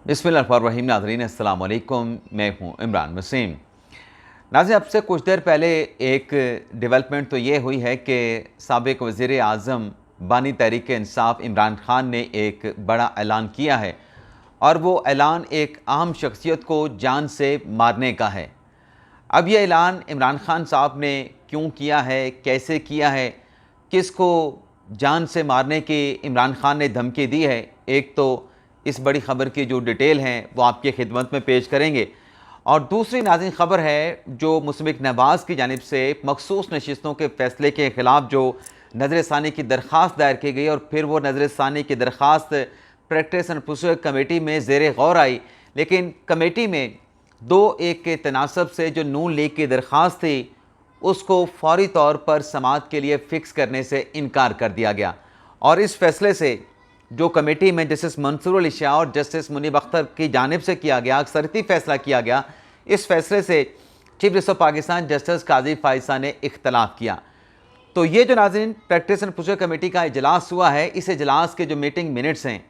बिस्मिल्लाहिर्रहमानिर्रहीम। नाज़रीन अस्सलाम वालेकुम, मैं हूँ इमरान वसीम। नाज़रीन, अब से कुछ देर पहले एक डेवलपमेंट तो ये हुई है कि साबिक़ वज़ीर आज़म बानी तहरीक इंसाफ इमरान खान ने एक बड़ा ऐलान किया है और वो ऐलान एक अहम शख्सियत को जान से मारने का है। अब ये ऐलान इमरान खान साहब ने क्यों किया है, कैसे किया है, किसको जान से मारने की इमरान खान ने धमकी दी है, एक तो इस बड़ी ख़बर की जो डिटेल हैं वो आपकी खिदमत में पेश करेंगे। और दूसरी नाज़रीन ख़बर है जो मुस्लिम नवाज़ की जानिब से मखसूस नशिस्तों के फ़ैसले के ख़िलाफ़ जो नज़रसानी की दरख्वास्त दायर की गई और फिर वो नज़रसानी की दरख्वास्त प्रैक्टिस एंड प्रोसीजर कमेटी में ज़ेर गौर आई, लेकिन कमेटी में 2-1 के तनासब से जो नून लीग की दरख्वास्त थी उसको फौरी तौर पर समाअत के लिए फ़िक्स करने से इनकार कर दिया गया। और इस फ़ैसले से जो कमेटी में जस्टिस मंसूर अली शाह और जस्टिस मुनीब अख्तर की जानिब से किया गया अक्सरती फ़ैसला किया गया, इस फ़ैसले से chief justice of Pakistan justice काजी फायसा ने इख्तलाफ किया। तो ये जो नाज़रीन प्रैक्टिस एंड प्रोसीजर कमेटी का इजलास हुआ है, इस इजलास के जो मीटिंग मिनट्स हैं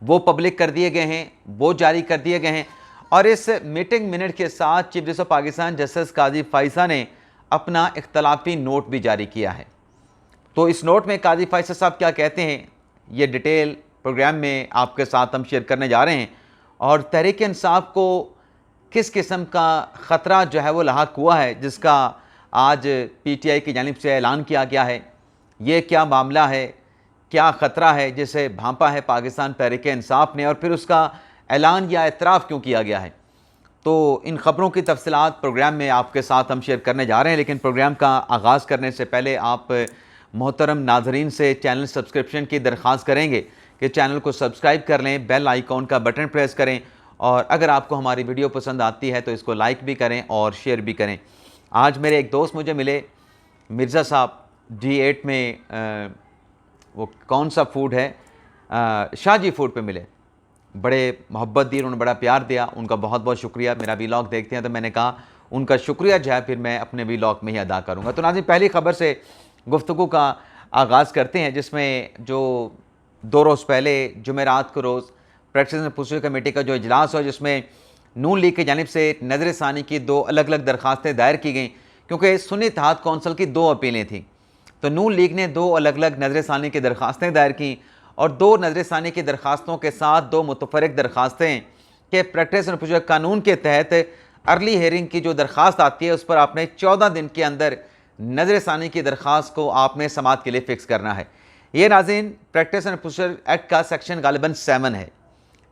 वो पब्लिक कर दिए गए हैं, वो जारी कर दिए गए हैं। और इस मीटिंग मिनट के साथ chief justice of Pakistan justice काजी फायसा ने अपना इख्तलाफी नोट भी जारी किया है। तो इस नोट में काजी फायसा साहब क्या कहते हैं, ये डिटेल प्रोग्राम में आपके साथ हम शेयर करने जा रहे हैं। और तहरीक इंसाफ को किस किस्म का ख़तरा जो है वो लाहक हुआ है, जिसका आज PTI की जानिब से ऐलान किया गया है, ये क्या मामला है, क्या ख़तरा है जिसे भांपा है पाकिस्तान तहरीक इंसाफ ने, और फिर उसका ऐलान या एतराफ़ क्यों किया गया है। तो इन ख़बरों की तफसीलात प्रोग्राम में आपके साथ हम शेयर करने जा रहे हैं। लेकिन प्रोग्राम का आगाज़ करने से पहले आप मोहतरम नाजरीन से चैनल सब्सक्रिप्शन की दरख्वास्त करेंगे कि चैनल को सब्सक्राइब कर लें, बेल आइकॉन का बटन प्रेस करें और अगर आपको हमारी वीडियो पसंद आती है तो इसको लाइक भी करें और शेयर भी करें। आज मेरे एक दोस्त मुझे मिले, मिर्ज़ा साहब D8 में वो कौन सा फूड है, शाहजी फूड पे मिले। बड़े मोहब्बत दी, उन्होंने बड़ा प्यार दिया, उनका बहुत बहुत शुक्रिया। मेरा वीलॉग देखते हैं तो मैंने कहा उनका शुक्रिया जो है फिर मैं अपने वीलॉग में ही अदा करूँगा। तो नाज़रीन, पहली ख़बर से गुफ्तगू का आगाज़ करते हैं, जिसमें जो 2 रोज़ पहले जुमेरात को रोज़ प्रैक्टिस एंड प्रोसीजर कमेटी का जो इजलास हुआ, जिसमें नून लीग की जानिब से नज़रसानी की 2 अलग अलग दरख्वास्तें दायर की गई, क्योंकि सुन्नी इत्तेहाद कौंसिल की 2 अपीलें थीं। तो नून लीग ने 2 अलग अलग नज़रसानी की दरख्वास्तें दायर की और 2 नज़रसानी की दरख्वास्तों के साथ 2 मुतफ़र्रिक़ दरख्वास्तें कि प्रैक्टिस एंड प्रोसीजर कानून के तहत अर्ली हेयरिंग की जो दरख्वास्त आती है उस पर आपने 14 दिन के अंदर नज़रसानी की दरख्वास्त को आपने समाअत के लिए फ़िक्स करना है। ये नाज़रीन प्रैक्टिस एंड प्रोसीजर एक्ट का सेक्शन गालिबन 7 है,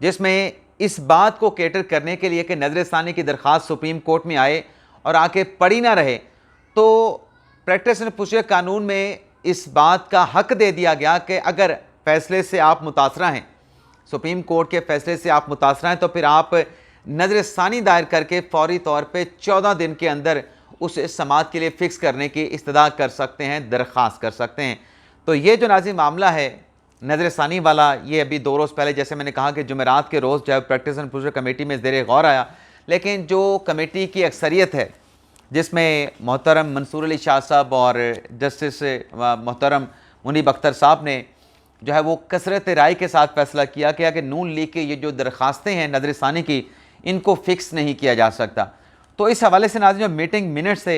जिसमें इस बात को कैटर करने के लिए कि नज़रसानी की दरख्वास्त सुप्रीम कोर्ट में आए और आके पड़ी ना रहे, तो प्रैक्टिस एंड प्रोसीजर कानून में इस बात का हक दे दिया गया कि अगर फ़ैसले से आप मुतासरा हैं, सुप्रीम कोर्ट के फ़ैसले से आप मुतासरा हैं, तो फिर आप नज़रसानी दायर करके फौरी तौर पर 14 दिन के अंदर उस समाअत के लिए फ़िक्स करने की इस्तदा कर सकते हैं, दरख्वास्त कर सकते हैं। तो ये जो नाज़रीन मामला है नज़रसानी वाला, ये अभी 2 रोज़ पहले जैसे मैंने कहा कि जुमेरात के रोज़ जब प्रैक्टिस एंड प्रोसीजर कमेटी में ज़ेर गौर आया, लेकिन जो कमेटी की अक्सरियत है जिसमें मोहतरम मंसूर अली शाह साहब और जस्टिस मोहतरम मुनीब अख्तर साहब ने जो है वो कसरत राय के साथ फ़ैसला किया कि नून लीग की ये जो दरख्वास्तें हैं नज़रसानी की, इनको फ़िक्स नहीं किया जा सकता। तो इस हवाले से नाज़रीन मीटिंग मिनट से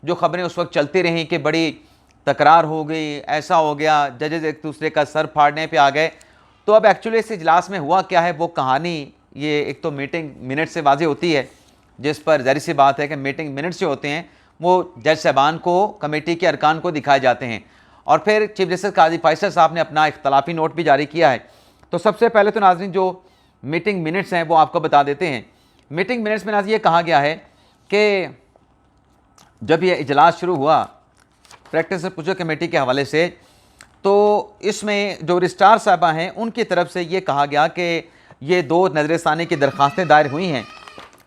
जो ख़बरें उस वक्त चलती रहीं कि बड़ी तकरार हो गई, ऐसा हो गया, जजेस एक दूसरे का सर फाड़ने पे आ गए। तो अब एक्चुअली इस इजलास में हुआ क्या है वो कहानी, ये एक तो मीटिंग मिनट से वाज़ेह होती है, जिस पर ज़ाहिर सी बात है कि मीटिंग मिनट से होते हैं वो जज साहबान को, कमेटी के अरकान को दिखाए जाते हैं। और फिर चीफ जस्टिस काजी फायसा साहब ने अपना इख्तलाफी नोट भी जारी किया है। तो सबसे पहले तो नाज़रीन जो मीटिंग मिनट्स हैं वो आपको बता देते हैं। मीटिंग मिनट्स में नाज़रीन ये कहा गया है कि जब ये इजलास शुरू हुआ प्रैक्टिस एंड प्रोसीजर कमेटी के हवाले से, तो इसमें जो रजिस्ट्रार साहबा हैं उनकी तरफ से ये कहा गया कि ये 2 नज़रसानी की दरख्वास्तें दायर हुई हैं,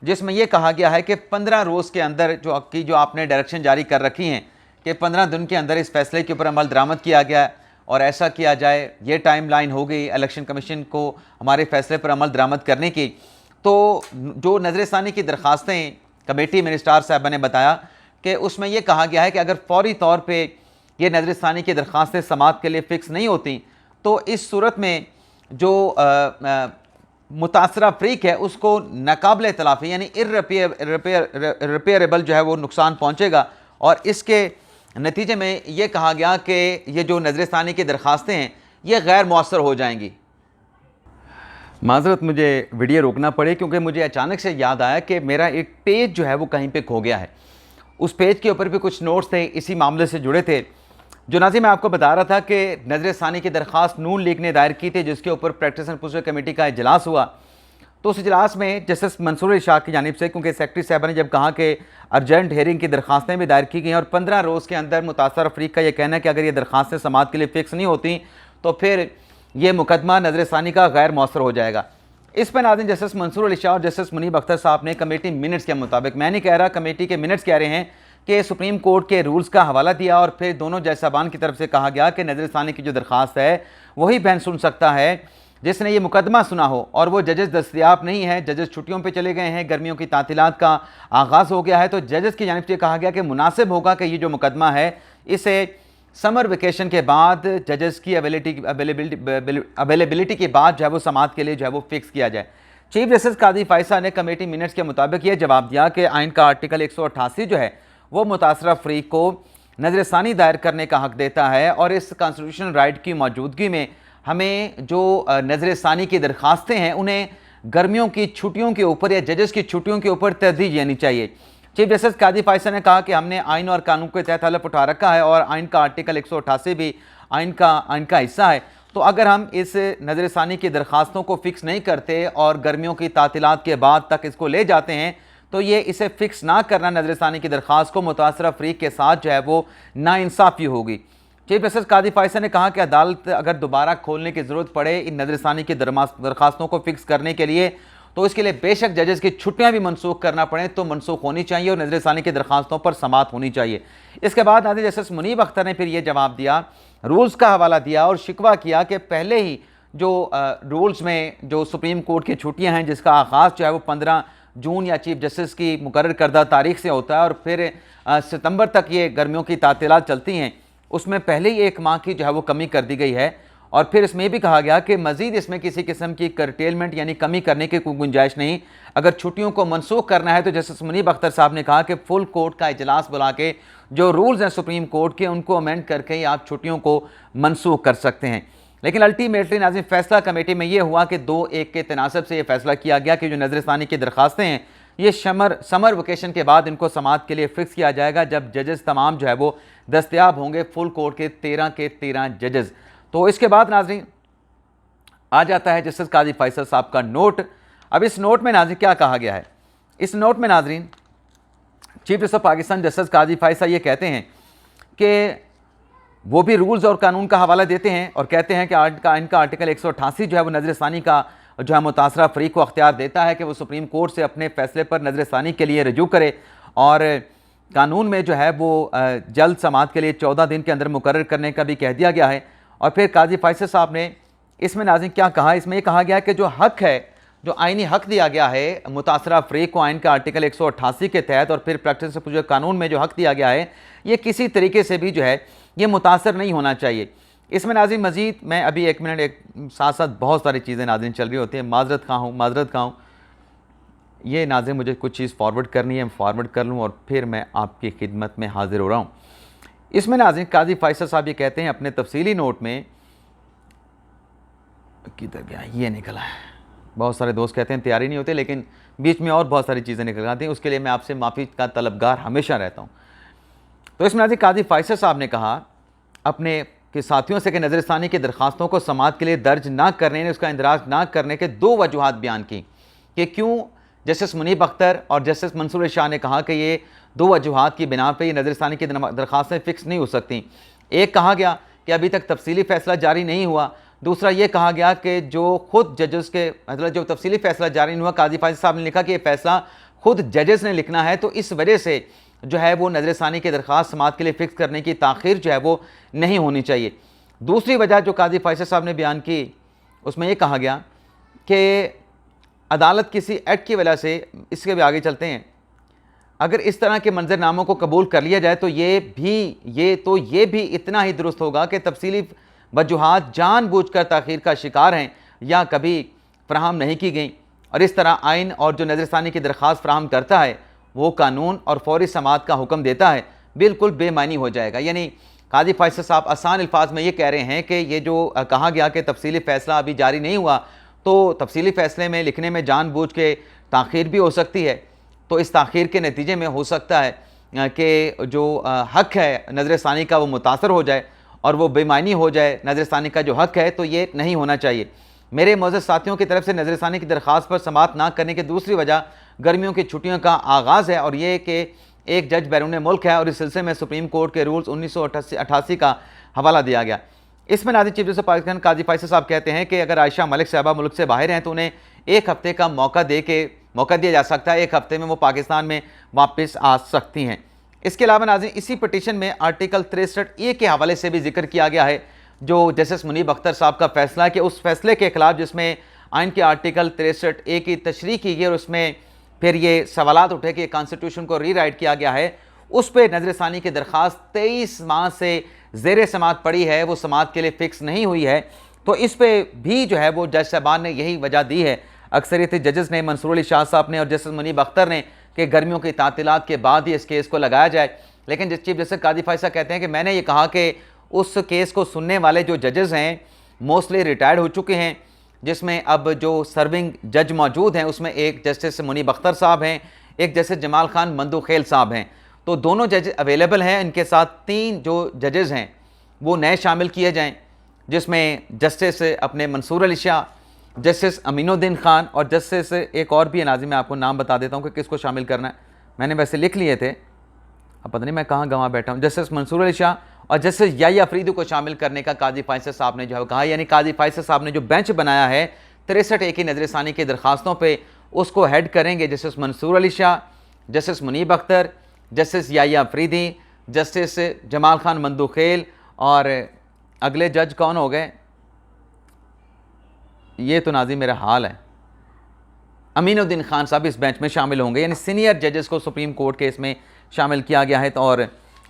जिसमें यह कहा गया है कि 15 रोज़ के अंदर जो आपने डायरेक्शन जारी कर रखी हैं कि 15 दिन के अंदर इस फैसले के ऊपर अमल दरामद किया गया और ऐसा किया जाए, ये टाइम लाइन हो गई इलेक्शन कमीशन को हमारे फैसले पर अमल दरामद करने की। तो जो नज़रसानी की दरख्वास्तें कमेटी में रजिस्ट्रार साहबा ने बताया कि उसमें यह कहा गया है कि अगर फौरी तौर पे ये नज़रसानी की दरख्वास्तें समाअत के लिए फ़िक्स नहीं होती, तो इस सूरत में जो मुतासरा फ्रीक है उसको नाकाबिल तलाफ़ी यानी इर्रिपेयरेबल जो है वो नुकसान पहुँचेगा। और इसके नतीजे में ये कहा गया कि ये जो नज़रसानी की दरख्वास्तें हैं ये गैर मौसर हो जाएंगी। माज़रत मुझे वीडियो रोकना पड़े क्योंकि मुझे अचानक से याद आया कि मेरा एक पेज जो है वो कहीं पे खो गया है। उस पेज के ऊपर भी कुछ नोट्स थे इसी मामले से जुड़े थे, जो नाज़रीन मैं आपको बता रहा था कि नज़रसानी की दरख्वास्त नून लीग ने दायर की थी, जिसके ऊपर प्रैक्टिस एंड प्रोसीजर कमेटी का इजलास हुआ। तो उस इजलास में जस्टिस मंसूर अली शाह की जानिब से, क्योंकि सेक्रेटरी साहब ने जब कहा कि अर्जेंट हेयरिंग की दरख्वास्तें भी दायर की गई और 15 रोज़ के अंदर मुतासर अफरीक का यह कहना है कि अगर ये दरख्वास्तें समाअत के लिए फ़िक्स नहीं होती तो फिर ये मुकदमा नज़रसानी का गैर मौसर हो जाएगा। इस पर नाज़रीन जस्टिस मंसूर अली शाह और जस्टिस मुनीब अख्तर साहब ने कमेटी मिनट्स के मुताबिक, मैं नहीं कह रहा, कमेटी के मिनट्स कह रहे हैं कि सुप्रीम कोर्ट के रूल्स का हवाला दिया और फिर दोनों जज साहबान की तरफ से कहा गया कि नज़रसानी की जो दरख्वास्त है वही बहन सुन सकता है जिसने ये मुकदमा सुना हो, और वो जजेस दस्तयाब नहीं है, जजेस छुट्टियों पे चले गए हैं, गर्मियों की तातीलात का आगाज़ हो गया है। तो जजेस की जानिब से कहा गया कि मुनासिब होगा कि ये जो मुकदमा है इसे समर वेकेशन के बाद जजेस की अवेलेबिलिटी के बाद जो है वो समाअत के लिए जो है वो फिक्स किया जाए। चीफ जस्टिस कादी फायसा ने कमेटी मिनट्स के मुताबिक ये जवाब दिया कि आइन का आर्टिकल 188 जो है वो मुतासरा अफरीक को नज़रसानी दायर करने का हक देता है, और इस कॉन्स्टिट्यूशनल राइट की मौजूदगी में हमें जो नज़रसानी की दरख्वास्तें हैं उन्हें गर्मियों की छुट्टियों के ऊपर या जजेस की छुट्टियों के ऊपर तरजीह देनी चाहिए। चीफ जस्टिस कादी फायसा ने कहा कि हमने आइन और कानून के तहत हलफ उठा रखा है और आइन का आर्टिकल 188 भी आइन का हिस्सा है। तो अगर हम इस नज़रसानी की दरख्वास्तों को फ़िक्स नहीं करते और गर्मियों की तातीलात के बाद तक इसको ले जाते हैं तो ये इसे फ़िक्स ना करना नज़रसानी की दरख्वास्त को मुतासरा अफरीक के साथ जो है वो नाइंसाफ़ी होगी। चीफ जस्टिस कादी फायसा ने कहा कि अदालत अगर दोबारा खोलने की ज़रूरत पड़े इन नज़रसानी की दरख्वास्तों को फ़िक्स करने के लिए तो इसके लिए बेशक जजेस की छुट्टियां भी मनसूख करना पड़े तो मनसूख होनी चाहिए और नज़रसानी की दरख्वास्तों पर समाअत होनी चाहिए। इसके बाद नाज़रीन जस्टिस मुनीब अख्तर ने फिर ये जवाब दिया, रूल्स का हवाला दिया और शिकवा किया कि पहले ही जो रूल्स में जो सुप्रीम कोर्ट की छुट्टियाँ हैं जिसका आगाज़ जो है वो 15 जून या चीफ जस्टिस की मुकर्रर करदा तारीख से होता है और फिर सितंबर तक ये गर्मियों की तातीलात चलती हैं, उसमें पहले ही 1 माह की जो है वो कमी कर दी गई है। और फिर इसमें भी कहा गया कि मज़ीद इसमें किसी किस्म की करटेलमेंट यानी कमी करने की कोई गुंजाइश नहीं। अगर छुट्टियों को मनसूख करना है तो जस्टिस मुनीब अख्तर साहब ने कहा कि फुल कोर्ट का इजलास बुला के जो रूल्स हैं सुप्रीम कोर्ट के उनको अमेंड करके ही आप छुट्टियों को मनसूख कर सकते हैं। लेकिन अल्टीमेटली नाज़रीन फैसला कमेटी में ये हुआ कि 2-1 के तनासब से ये फैसला किया गया कि जो नज़रसानी की दरख्वास्तें हैं ये समर वेकेशन के बाद इनको समाअत के लिए फ़िक्स किया जाएगा जब जजेस तमाम जो है वो दस्तयाब होंगे, फुल कोर्ट के 13 जजेस। तो इसके बाद नाज़रीन आ जाता है जस्टिस कादी फैसल साहब का नोट। अब इस नोट में नाज़रीन क्या कहा गया है, इस नोट में नाज़रीन chief justice of Pakistan justice Qazi Faisal ये कहते हैं कि वो भी रूल्स और कानून का हवाला देते हैं और कहते हैं कि इनका आर्टिकल 188 जो है वो नज़रसानी का जो है मुतासरा अफरीक को अख्तियार देता है कि वो सुप्रीम कोर्ट से अपने फैसले पर नज़रसानी के लिए रजू करे, और कानून में जो है वो जल्द समाअत के लिए 14 दिन के अंदर मुकर्रर करने का भी कह दिया गया है। और फिर काजी फैसल साहब ने इसमें नाज़रीन क्या कहा, इसमें यह कहा गया कि जो हक है, जो आइनी हक दिया गया है मुतासरा अफरीक को आइन का आर्टिकल 188 के तहत और फिर प्रैक्टिस एंड प्रोसीजर कानून में जो हक दिया गया है ये किसी तरीके से भी जो है ये मुतासर नहीं होना चाहिए। इसमें नाज़रीन मज़ीद मैं अभी 1 मिनट एक साथ साथ बहुत सारी चीज़ें नाज़रीन चल रही होती हैं, माजरत खाऊँ ये नाज़रीन मुझे कुछ चीज़ फॉरवर्ड करनी है, फॉरवर्ड कर लूँ और फिर मैं आपकी खिदमत में हाजिर हो रहा हूँ। इसमें नाज़रीन काजी फैसल साहब ये कहते हैं अपने तफसीली नोट में, किधर गया ये निकला है, बहुत सारे दोस्त कहते हैं तैयारी नहीं होते लेकिन बीच में और बहुत सारी चीज़ें निकल आती हैं, उसके लिए मैं आपसे माफ़ी का तलबगार हमेशा रहता हूँ। तो इसमें नाज़रीन काजी फैसल साहब ने कहा अपने के साथियों से कि नज़रसानी की दरख्वास्तों को समाअत के लिए दर्ज ना करने ने उसका इंदराज ना करने के 2 वजूहात बयान की कि क्यों जस्टिस मुनीब अख्तर और जस्टिस मंसूर अली शाह ने कहा कि ये 2 वजूहात की बिना पर ये नज़रसानी की दरख्वास्तें फ़िक्स नहीं हो सकती। एक कहा गया कि अभी तक तफसीली फ़ैसला जारी नहीं हुआ, दूसरा ये कहा गया कि जो खुद जजेस के मतलब जो तफसीली फ़ैसला जारी नहीं हुआ, काजी फैसल साहब ने लिखा कि ये फ़ैसला खुद जजेस ने लिखना है, तो इस वजह से जो है वो नज़रसानी की दरख्वास्त समाअत के लिए फ़िक्स करने की ताख़ीर जो है वो नहीं होनी चाहिए। दूसरी वजह जो काजी फैसल साहब ने बयान की उसमें ये कहा गया कि अदालत किसी एक्ट की वजह से, इसके भी आगे चलते हैं, अगर इस तरह के मंजरनामों को कबूल कर लिया जाए तो ये भी इतना ही दुरुस्त होगा कि तफसीली वजूहात जानबूझकर ताख़ीर का शिकार हैं या कभी फ़राहम नहीं की गई और इस तरह आइन और जो नज़रसानी की दरख्वास्त फ़राहम करता है वो कानून और फौरी समाअत का हुक्म देता है, बिल्कुल बेमानी हो जाएगा। यानी काजी फैसल साहब आसान अल्फाज में ये कह रहे हैं कि ये जो कहा गया कि तफसीली फ़ैसला अभी जारी नहीं हुआ, तो तफसीली फ़ैसले में लिखने में जानबूझ के ताख़ीर भी हो सकती है। तो इस ताख़ीर के नतीजे में हो सकता है कि जो हक़ है नज़रसानी का वो मुतासर हो जाए और वो बेमानी हो जाए नज़रसानी का जो हक़ है, तो ये नहीं होना चाहिए। मेरे मौजूद साथियों की तरफ से नज़रसानी की दरख्वास्त पर समाअत ना करने की दूसरी वजह गर्मियों की छुट्टियों का आगाज़ है और ये कि एक जज बैरून मुल्क है और इस सिलसिले में सुप्रीम कोर्ट के रूल्स 1988 का हवाला दिया गया। इसमें नाज़रीन चीफ जस्टिस पाकिस्तान काजी फैसल साहब कहते हैं कि अगर आयशा मलिक साहबा मुल्क से बाहर हैं तो उन्हें एक हफ्ते का मौका दिया जा सकता है, एक हफ्ते में वो पाकिस्तान में वापस आ सकती हैं। इसके अलावा नाज़रीन इसी पटिशन में आर्टिकल 63A के हवाले से भी जिक्र किया गया है, जो जस्टिस मुनीब अख्तर साहब का फैसला है कि उस फैसले के खिलाफ जिसमें आइन के आर्टिकल 63A की तशरीह की गई और उसमें फिर ये सवालात उठे कि कॉन्स्टिट्यूशन को रीराइट किया गया है, उस पर नज़रसानी की दरख्वास्त 23 माह से ज़ेर समाअत पड़ी है, वो समाअत के लिए फ़िक्स नहीं हुई है। तो इस पर भी जो है वो जज साहबान ने यही वजह दी है, अक्सरियत जजेस ने, मंसूर अली शाह साहब ने और जस्टिस मुनीब अख्तर ने, कि गर्मियों की तातीलात के बाद ही इस केस को लगाया जाए। लेकिन चीफ जस्टिस काजी फैसल कहते हैं कि मैंने ये कहा कि उस केस को सुनने वाले जो जजेस हैं मोस्टली रिटायर्ड हो चुके हैं, जिसमें अब जो सर्विंग जज मौजूद हैं उसमें एक जस्टिस मुनीब अख्तर साहब हैं, एक जस्टिस जमाल खान मंदूखेल साहब हैं। तो दोनों जज अवेलेबल हैं, इनके साथ 3 जो जजेस हैं वो नए शामिल किए जाएँ, जिसमें जस्टिस अपने मंसूर अली शाह, जस्टिस अमीनुद्दीन खान और जस्टिस एक और भी है नाज़रीन, मैं आपको नाम बता देता हूँ कि किसको शामिल करना है, मैंने वैसे लिख लिए थे, अब पता नहीं मैं कहाँ गंवा बैठा हूँ। जस्टिस मंसूर अली शाह और जस्टिस याह्या अफरीदी को शामिल करने का काजी फैसल साहब ने जो है कहा। यानी काजी फैसल साहब ने जो बेंच बनाया है 63A की नज़रसानी की दरख्वास्तों पे, उसको हेड करेंगे justice Mansoor Ali Shah, justice Munib Akhtar, justice Yahya Afridi, justice Jamal Khan Mandokhel और अगले जज कौन हो गए, ये तो नाज़रीन मेरा हाल है, अमीनुद्दीन खान साहब इस बेंच में शामिल होंगे। यानी सीनियर जजेस को सुप्रीम कोर्ट के इसमें शामिल किया गया है। तो और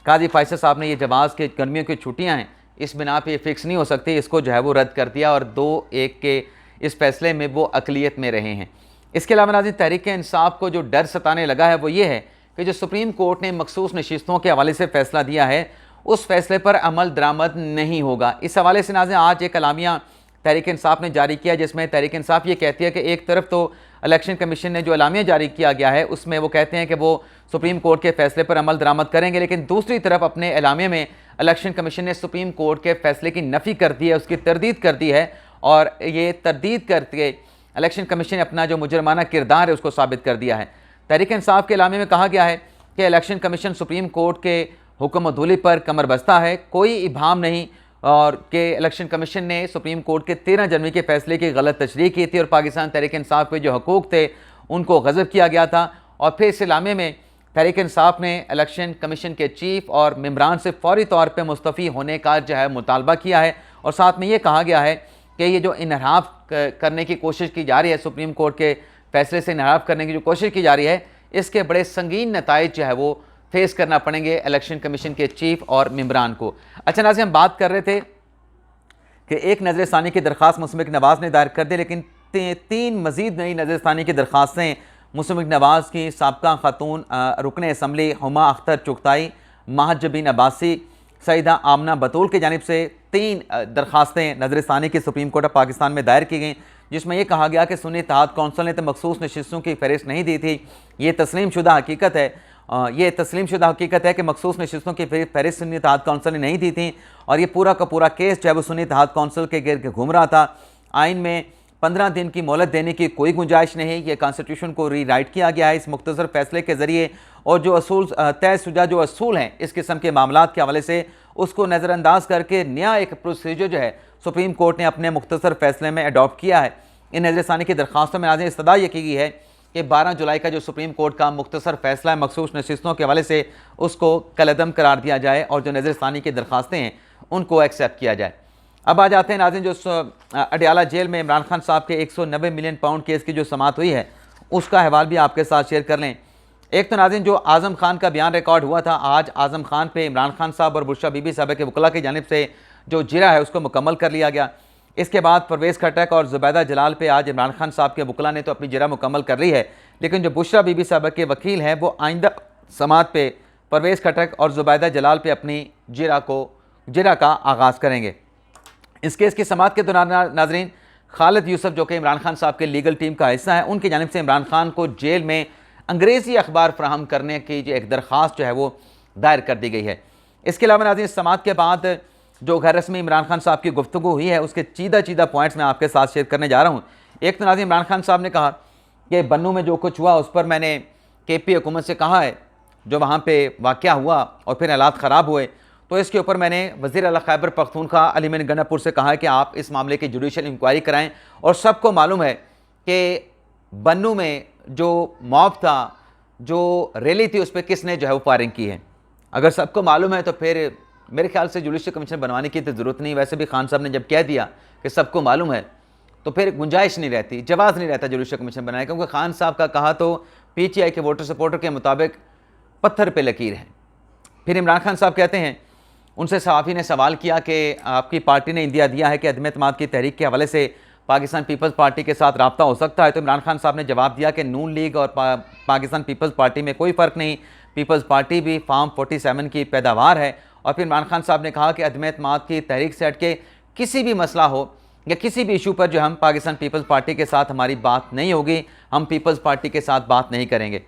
काजी फैसल साहब ने ये जवाज़ के गर्मियों की छुट्टियां हैं, इस बिना पे ये फिक्स नहीं हो सकती, इसको जो है वो रद्द कर दिया और 2-1 के इस फैसले में वो अकलियत में रहे हैं। इसके अलावा नाज़रीन तहरीक इंसाफ को जो डर सताने लगा है वो ये है कि जो सुप्रीम कोर्ट ने मखसूस नशिस्तों के हवाले से फ़ैसला दिया है उस फैसले पर अमल दरामद नहीं होगा। इस हवाले से नाज़रीन आज एक अलामिया तहरीक इंसाफ ने जारी किया, जिसमें तहरीक इंसाफ ये कहती है कि एक तरफ तो इलेक्शन कमीशन ने जो अलामिया जारी किया गया है उसमें वो कहते हैं कि वो सुप्रीम कोर्ट के फैसले पर अमल दरामद करेंगे, लेकिन दूसरी तरफ अपने अलामिया में इलेक्शन कमीशन ने सुप्रीम कोर्ट के फैसले की नफ़ी कर दी है, उसकी तरदीद कर दी है और ये तरदीद करके इलेक्शन कमीशन ने अपना जो मुजरमाना किरदार है उसको साबित कर दिया है। तहरीक इंसाफ के अलामिया में कहा गया है कि इलेक्शन कमीशन सुप्रीम कोर्ट के हुक्म अदूली पर कमर बस्ता है, कोई इबाम नहीं, और कि इलेक्शन कमीशन ने सुप्रीम कोर्ट के 13 जनवरी के फैसले की गलत तशरीह की थी और पाकिस्तान तहरीक इंसाफ के जो हकूक़ थे उनको गज़ब किया गया था। और फिर इस इलामे में तहरीक इंसाफ ने इलेक्शन कमीशन के चीफ और मेम्बरान से फौरी तौर पर मुस्तफ़ी होने का जो है मुतालबा किया है और साथ में ये कहा गया है कि ये जो इनहराफ करने की कोशिश की जा रही है, सुप्रीम कोर्ट के फैसले से इनहराफ करने की जो कोशिश की जा रही है, इसके बड़े संगीन नताइज जो है वो फेस करना पड़ेंगे इलेक्शन कमीशन के चीफ और मेम्बरान को। अच्छा नाज़रीन, हम बात कर रहे थे कि एक नज़रसानी की दरख्वास्त मुस्तफ़ा नवाज़ ने दायर कर दी, लेकिन 3 मज़ीद नई नज़रसानी की दरख्वास्तें मुस्तफ़ा नवाज़ की साबका खातून रुकन असम्बली हुमा अख्तर चुगताई, महजबीन अब्बासी, सईदा आमना बतूल की जानिब से 3 दरख्वास्तें नज़रसानी की सुप्रीम कोर्ट ऑफ पाकिस्तान में दायर की गई, जिसमें यह कहा गया कि सुन्नी इत्तेहाद कौंसिल ने तो मखसूस नशिस्तों की फहरिस्त नहीं दी थी। ये तस्लीम शुदा हकीकत है, ये तस्लीम शुदा हकीकत है कि मखसूस नशिस्तों की फहरिस्त सुन्नी इत्तेहाद कौंसिल ने नहीं दी थी और ये पूरा का पूरा केस जो है वो सुन्नी इत्तेहाद कौंसिल के गिर्द घूम रहा था। आइन में 15 दिन की मोहलत देने की कोई गुंजाइश नहीं, ये कॉन्स्टिट्यूशन को रीराइट किया गया है इस मुख्तसर फैसले के ज़रिए, और जो असूल तयशुदा जो असूल हैं इस किस्म के मामलात के हवाले से उसको नज़रअंदाज करके नया एक प्रोसीजर जो है सुप्रीम कोर्ट ने अपने मुख्तसर फैसले में अडॉप्ट किया है। इन नज़रसानी की दरख्वास्तों में आज इस्तदा ये की गई है कि 12 जुलाई का जो सुप्रीम कोर्ट का मुख्तसर फैसला है मखसूस नशिस्तों के हवाले से उसको कलअदम करार दिया जाए और जो नज़रसानी की दरख्वास्तें हैं उनको एक्सेप्ट किया जाए। अब आ जाते हैं नाज़रीन, जो अडयाला जेल में इमरान खान साहब के 190 मिलियन पाउंड केस की जो समाअत हुई है उसका अहवाल भी आपके साथ शेयर कर लें। एक तो नाज़रीन जो आज़म खान का बयान रिकॉर्ड हुआ था, आज आज़म खान पे इमरान खान साहब और बुशरा बीबी साहब के वकला की जानिब से जो जिरा है उसको मुकम्मल कर लिया गया। इसके बाद परवेज़ खटक और ज़ुबैदा जलाल पे आज इमरान खान साहब के वकला ने तो अपनी जरा मुकम्मल कर ली है, लेकिन जो बुशरा बीबी साहब के वकील हैं वो आइंदा समात पे परवेज़ खटक और ज़ुबैदा जलाल पे अपनी जिरा का आगाज़ करेंगे। इस केस की समात के दौरान नाजरीन खालिद यूसुफ जो कि इमरान खान साहब के लीगल टीम का हिस्सा है, उनकी जानिब से इमरान खान को जेल में अंग्रेज़ी अखबार फ्राहम करने की जो एक दरख्वास्त जो है वो दायर कर दी गई है। इसके अलावा नाज़रीन समात के बाद जो गैर रस्मी इमरान खान साहब की गुफ्तगू हुई है उसके चीदा पॉइंट्स मैं आपके साथ शेयर करने जा रहा हूँ। एक तो नाज़रीन इमरान खान साहब ने कहा कि बन्नू में जो कुछ हुआ उस पर मैंने KP हुकूमत से कहा है, जो वहाँ पे वाक़या हुआ और फिर हालात ख़राब हुए, तो इसके ऊपर मैंने वज़ीर आला खैबर पख्तूनख्वा अली मीन गंडापुर से कहा है कि आप इस मामले की जुडिशल इंक्वायरी कराएं। और सबको मालूम है कि बन्नू में जो मॉब था, जो रैली थी, उस पर किसने जो है वो फायरिंग की है। अगर सबको मालूम है तो फिर मेरे ख्याल से जुडिशल कमीशन बनवाने की तो ज़रूरत नहीं। वैसे भी खान साहब ने जब कह दिया कि सबको मालूम है तो फिर गुंजाइश नहीं रहती, जवाज़ नहीं रहता जुडिशल कमीशन बनाने, क्योंकि खान साहब का कहा तो PTI के वोटर सपोर्टर के मुताबिक पत्थर पे लकीर है। फिर इमरान खान साहब कहते हैं, उनसे सहाफ़ी ने सवाल किया कि आपकी पार्टी ने इंदिया दिया है कि अदम एतमाद की तहरीक के हवाले से पाकिस्तान पीपल्स पार्टी के साथ रब्ता हो सकता है, तो इमरान खान साहब ने जवाब दिया कि नून लीग और पाकिस्तान पीपल्स पार्टी में कोई फ़र्क नहीं, पीपल्स पार्टी भी फार्म 47 की पैदावार है। और फिर इमरान खान साहब ने कहा कि अदम एतमाद की तहरीक से हट के किसी भी मसला हो या किसी भी इशू पर जो हम पाकिस्तान पीपल्स पार्टी के साथ हमारी बात नहीं होगी, हम पीपल्स पार्टी के साथ बात नहीं करेंगे।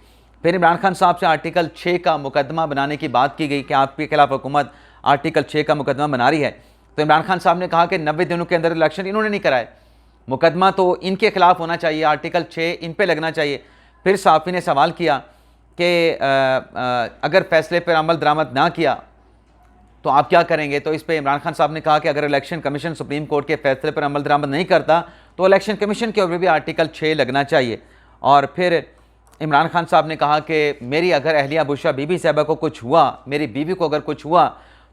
फिर इमरान खान साहब से आर्टिकल 6 का मुकदमा बनाने की बात की गई कि आपके खिलाफ हुकूमत आर्टिकल 6 का मुकदमा बना रही है, तो इमरान खान साहब ने कहा कि 90 दिनों के अंदर इलेक्शन इन्होंने नहीं कराए, मुकदमा तो इनके खिलाफ होना चाहिए, आर्टिकल 6 इन पे लगना चाहिए। फिर सहाफ़ी ने सवाल किया कि अगर फैसले पर अमल दरामद ना किया तो आप क्या करेंगे, तो इस पर इमरान खान साहब ने कहा कि अगर इलेक्शन कमीशन सुप्रीम कोर्ट के फैसले पर अमल दरामद नहीं करता तो इलेक्शन कमीशन के ऊपर भी आर्टिकल 6 लगना चाहिए। और फिर इमरान खान साहब ने कहा कि मेरी अगर अहलिया बुशरा बीबी साहबा को कुछ हुआ, मेरी बीवी को अगर कुछ हुआ,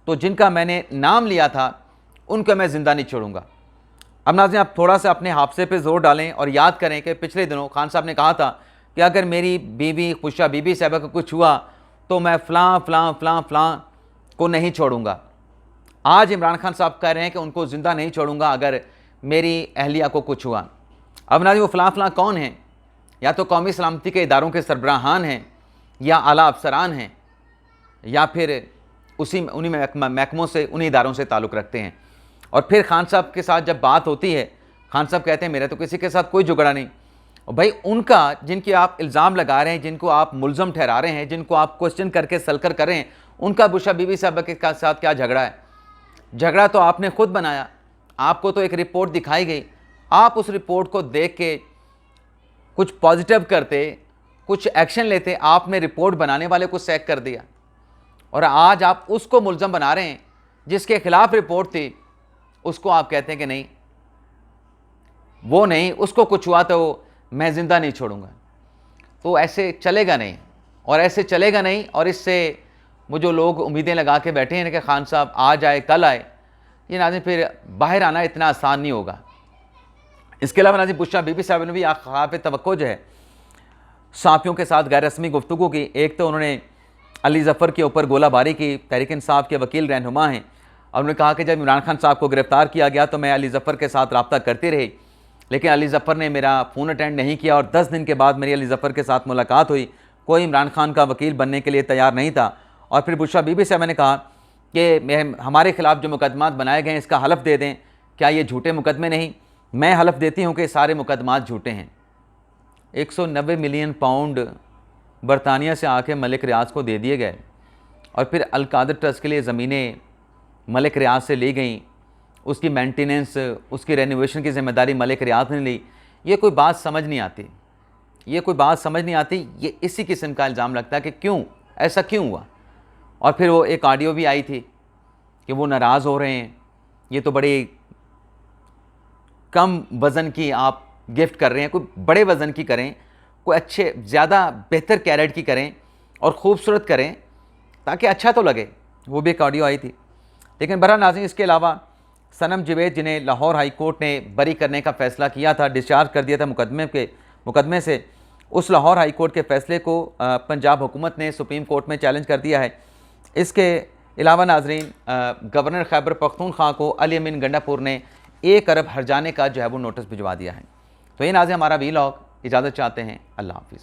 तो जिनका मैंने नाम लिया था उनको मैं ज़िंदा नहीं छोड़ूंगा। अब नाज़रीन आप थोड़ा सा अपने हादसे पे जोर डालें और याद करें कि पिछले दिनों खान साहब ने कहा था कि अगर मेरी बीवी बुशरा बीबी साहबा को कुछ हुआ तो मैं फ़लाँ को नहीं छोड़ूंगा। आज इमरान खान साहब कह रहे हैं कि उनको ज़िंदा नहीं छोड़ूंगा अगर मेरी अहलिया को कुछ हुआ। अब नाज़रीन वो फ़लाँ कौन हैं? या तो कौमी सलामती के इदारों के सरबराहान हैं, या आला अफसरान हैं, या फिर उन्हीं महकमों से, उन्हीं इदारों से ताल्लुक़ रखते हैं। और फिर खान साहब के साथ जब बात होती है, खान साहब कहते हैं मेरा तो किसी के साथ कोई झगड़ा नहीं। और भाई उनका, जिनके आप इल्ज़ाम लगा रहे हैं, जिनको आप मुल्ज़म ठहरा रहे हैं, जिनको आप क्वेश्चन करके सलकर कर रहे हैं, उनका बुशरा बीबी साहबा के साथ क्या झगड़ा है? झगड़ा तो आपने खुद बनाया, आपको तो एक रिपोर्ट दिखाई गई, आप उस रिपोर्ट को देख के कुछ पॉजिटिव करते, कुछ एक्शन लेते, आपने रिपोर्ट बनाने वाले को सैक कर दिया। और आज आप उसको मुल्ज़म बना रहे हैं जिसके खिलाफ रिपोर्ट थी, उसको आप कहते हैं कि नहीं वो नहीं, उसको कुछ हुआ तो मैं ज़िंदा नहीं छोड़ूंगा। तो ऐसे चलेगा नहीं, और ऐसे चलेगा नहीं। और इससे वो जो लोग उम्मीदें लगा के बैठे हैं कि खान साहब आज आए कल आए, ये नाज़रीन फिर बाहर आना इतना आसान नहीं होगा। इसके अलावा नाज़रीन बुशरा बीबी साहब ने भी ख़ाब तवक्को जो है साफ़ियों के साथ गैर रस्मी गुफ्तगू की। एक तो उन्होंने अली ज़फ़र के ऊपर गोलाबारी की, तहरीक इंसाफ के वकील रहनुमा हैं, और उन्होंने कहा कि जब इमरान खान साहब को गिरफ़्तार किया गया तो मैं अली ज़फ़र के साथ रब्ता करती रही, लेकिन अली ज़फ़र ने मेरा फ़ोन अटेंड नहीं किया, और 10 दिन के बाद मेरी अली ज़फ़र के साथ मुलाकात हुई, कोई इमरान खान का वकील बनने के लिए तैयार नहीं था। और फिर बुशरा बीबी साहब ने कहा कि हमारे खिलाफ जो मुकदमात बनाए गए हैं इसका हलफ दे दें, क्या ये झूठे मुकदमे नहीं? मैं हलफ देती हूँ कि सारे मुकदमात झूठे हैं। 190 मिलियन पाउंड बरतानिया से आके मलिक रियाज को दे दिए गए, और फिर अल कादर ट्रस्ट के लिए ज़मीनें मलिक रियाज से ली गई, उसकी मेंटेनेंस, उसकी रेनोवेशन की ज़िम्मेदारी मलिक रियाज ने ली। ये कोई बात समझ नहीं आती, ये कोई बात समझ नहीं आती। ये इसी किस्म का इल्ज़ाम लगता है कि क्यों ऐसा क्यों हुआ। और फिर वो एक ऑडियो भी आई थी कि वो नाराज़ हो रहे हैं, ये तो बड़ी कम वज़न की आप गिफ्ट कर रहे हैं, कोई बड़े वज़न की करें, कोई अच्छे ज़्यादा बेहतर कैरेट की करें और ख़ूबसूरत करें ताकि अच्छा तो लगे। वो भी एक ऑडियो आई थी। लेकिन बहरहाल नाज़रीन, इसके अलावा सनम जवेद जिन्हें लाहौर हाई कोर्ट ने बरी करने का फ़ैसला किया था, डिस्चार्ज कर दिया था मुकदमे से, उस लाहौर हाई कोर्ट के फ़ैसले को पंजाब हुकूमत ने सुप्रीम कोर्ट में चैलेंज कर दिया है। इसके अलावा नाज़रीन, गवर्नर खैबर पख्तूनख्वा को अली मीन गंडापुर ने 1 अरब हर्जाने का जो है वो नोटिस भिजवा दिया है। तो ये नाज़रीन हमारा वीलॉग, इजाज़त चाहते हैं, अल्लाह हाफिज़।